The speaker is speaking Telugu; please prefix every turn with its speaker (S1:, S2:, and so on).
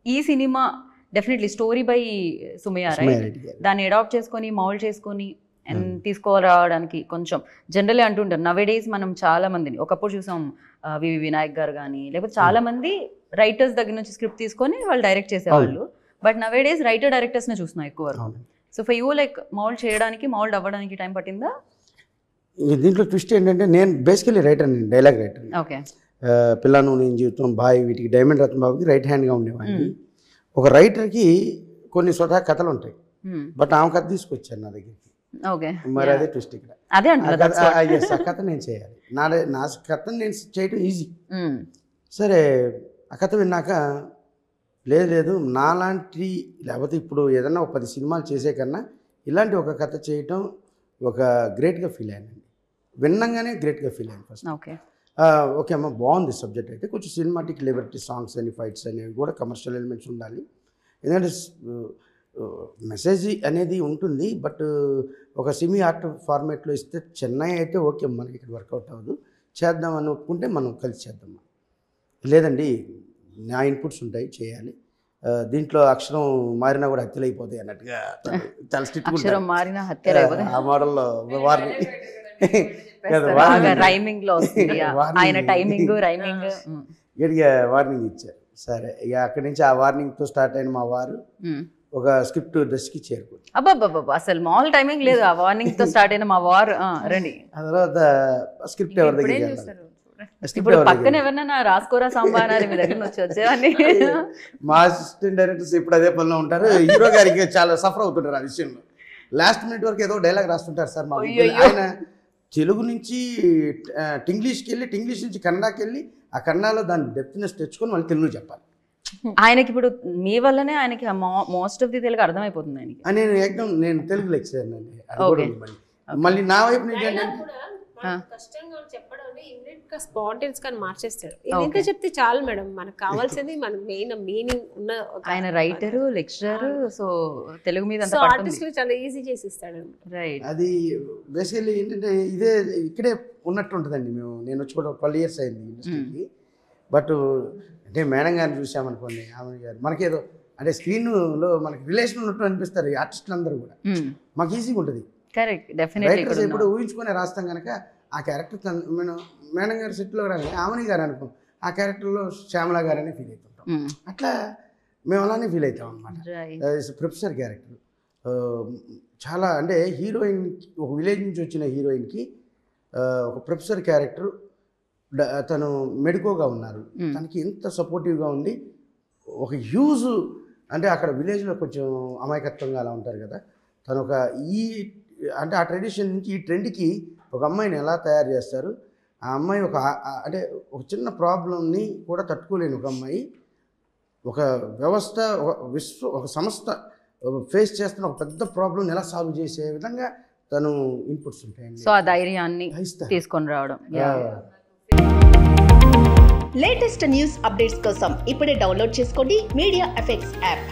S1: ఈ cinema definitely story by Sumayya right, దాన్ని అడాప్ట్ చేసుకొని మౌల్డ్ చేసుకొని అండ్ తీసుకురావడానికి కొంచెం జనరల్లీ అంటుంటారు నవేడేస్ మనం చాలా మందిని ఒకప్పుడు చూసాం వివి వినాయక్ గారు కానీ లేకపోతే చాలా మంది రైటర్స్ దగ్గర నుంచి స్క్రిప్ట్ తీసుకొని వాళ్ళు డైరెక్ట్ చేసేవాళ్ళు, బట్ నవేడేస్ రైటర్ డైరెక్టర్స్ నే చూస్తున్నాం ఎక్కువ వరకు. So for you like mould చేయడానికి మౌల్డ్ అవ్వడానికి టైం పట్టిందా?
S2: దీంట్లో ట్విస్ట్ ఏంటంటే నేను బేసికలీ రైటర్, నేను డైలాగ్ రైటర్.
S1: ఓకే.
S2: పిల్లను నేను జీవితం బాయ్ వీటికి డైమండ్ రత్న బాబుకి రైట్ హ్యాండ్గా ఉండేవాడిని. ఒక రైటర్కి కొన్ని స్వతహా కథలు ఉంటాయి, బట్ ఆమె కథ తీసుకొచ్చాను నా దగ్గరికి.
S1: ఓకే.
S2: మరి అదే ట్విస్ట్ ఇక్కడ.
S1: అదే
S2: ఆ కథ నేను చేయాలి, నా కథను నేను చేయటం ఈజీ. సరే ఆ కథ విన్నాక లేదు నాలాంటి లేకపోతే ఇప్పుడు ఏదన్నా ఒక 10 సినిమాలు చేసే కన్నా ఇలాంటి ఒక కథ చేయటం ఒక గ్రేట్గా ఫీల్ అయ్యానండి. విన్నంగానే గ్రేట్గా ఫీల్ అయ్యాను ఫస్ట్. ఓకే అమ్మ బాగుంది సబ్జెక్ట్, అయితే కొంచెం సినిమాటిక్ లిబర్టీ సాంగ్స్ అని ఫైట్స్ అనేవి కూడా కమర్షియల్ ఎలిమెంట్స్ ఉండాలి, ఎందుకంటే మెసేజ్ అనేది ఉంటుంది, బట్ ఒక సెమీ ఆర్ట్ ఫార్మేట్లో ఇస్తే చెన్నై అయితే ఓకే మనకి ఇక్కడ వర్కౌట్ అవ్వదు, చేద్దామని ఒప్పుకుంటే మనం కలిసి చేద్దామా. లేదండి నా ఇన్పుట్స్ ఉంటాయి చేయాలి, దీంట్లో అక్షరం మారినా కూడా హత్యలు అయిపోతాయి అన్నట్టుగా చాలా స్ట్రిక్ట్ ఆ మోడల్లో గట్టిగా వార్నింగ్ ఇచ్చారు. సరే ఇక అక్కడి నుంచి ఆ వార్నింగ్తో స్టార్ట్ అయిన మా వారు ఒక స్క్రిప్ట్ దశకి చేరుకుంది.
S1: అసలు మామూలు టైమింగ్ లేదు, ఆ వార్నింగ్ తో స్టార్ట్ అయిన మా వారు రండి.
S2: ఆ తర్వాత స్క్రిప్ట్ ఎవరి దగ్గర
S1: ఇప్పుడు పక్కన ఎవరన్నా రాసుకోరా సాంబార్ మీ దగ్గర వచ్చేవాడిని.
S2: మా అసిస్టెంట్ డైరెక్టర్స్ ఇప్పుడు అదే పనిలో ఉంటారు, హీరో గారికి చాలా సఫర్ అవుతుంటారు ఆ విషయంలో. లాస్ట్ మినిట్ వరకు ఏదో డైలాగ్ రాస్తుంటారు సార్ మా ఆయన తెలుగు నుంచి ఇంగ్లీష్కి వెళ్ళి, ఇంగ్లీష్ నుంచి కన్నడకి వెళ్ళి ఆ కన్నడలో దాని డెప్త్నెస్ తెచ్చుకొని మళ్ళీ తెలుగు చెప్పాలి.
S1: ఆయనకి ఇప్పుడు మీ వల్లనే ఆయనకి మోస్ట్ ఆఫ్ ది తెలుగు అర్థమైపోతుంది ఆయనకి.
S2: నేను తెలుగు లెక్చరర్ అండి. మళ్ళీ నా వైపు నుంచి
S3: కష్టంగా చెప్పడం స్పాంటేనియస్ గా మార్చేస్తాడు. ఇంత చెప్తే చాలు మేడం, మనకు కావాల్సింది మన మెయిన్ మీనింగ్ ఉన్న.
S1: ఆయన రైటర్ లెక్చరర్, సో తెలుగు మీద
S3: ఆర్టిస్టులు చాలా ఈజీ చేసి ఇస్తాడు.
S1: రైట్.
S2: అది బేసికల్లీ ఏంటంటే ఇదే ఇక్కడే ఉన్నట్టు ఉంటుందండి. నేను వచ్చి కూడా 12 years అయింది ఇండస్ట్రీకి, బట్ అంటే మేడం గారిని చూసామనుకోండి, ఆమె గారు మనకేదో అంటే స్క్రీన్లో మనకి రిలేషన్ ఉన్నట్టు అనిపిస్తారు ఈ ఆర్టిస్టులు అందరూ కూడా. మాకు ఈజీగా ఉంటుంది.
S1: కరెక్ట్. డెఫినెట్లీ
S2: రైటర్స్ ఎప్పుడు ఊహించుకొని రాస్తాం కనుక ఆ క్యారెక్టర్ మేడం గారి సెట్లో రాని ఆమెని గారు అనుకో, ఆ క్యారెక్టర్లో శ్యామల గారని ఫీల్ అవుతుంటాం. అట్లా మేము అలానే ఫీల్ అవుతాం అనమాట. ప్రొఫెసర్ క్యారెక్టర్ చాలా అంటే హీరోయిన్, ఒక విలేజ్ నుంచి వచ్చిన హీరోయిన్కి ఒక ప్రొఫెసర్ క్యారెక్టర్, తను మెడికోగా ఉన్నారు, తనకి ఎంత సపోర్టివ్గా ఉండి ఒక హ్యూజ్ అంటే అక్కడ విలేజ్లో కొంచెం అమాయకత్వంగా అలా ఉంటారు కదా, తను ఒక అంటే ఆ ట్రెడిషన్ నుంచి ఈ ట్రెండ్కి ఒక అమ్మాయిని ఎలా తయారు చేస్తారు, ఆ అమ్మాయి అంటే ఒక చిన్న ప్రాబ్లంని కూడా తట్టుకోలేని ఒక అమ్మాయి ఒక వ్యవస్థ ఒక సంస్థ ఫేస్ చేస్తున్న ఒక పెద్ద ప్రాబ్లం ఎలా సాల్వ్ చేసే విధంగా తను ఇన్పుట్స్ ఉంటాయండి.
S1: సో ఆ ధైర్యాన్ని తీసుకొని రావడం.
S4: లేటెస్ట్ న్యూస్ అప్డేట్స్ కోసం ఇప్పుడే డౌన్లోడ్ చేసుకోండి మీడియా ఎఫెక్ట్స్ యాప్.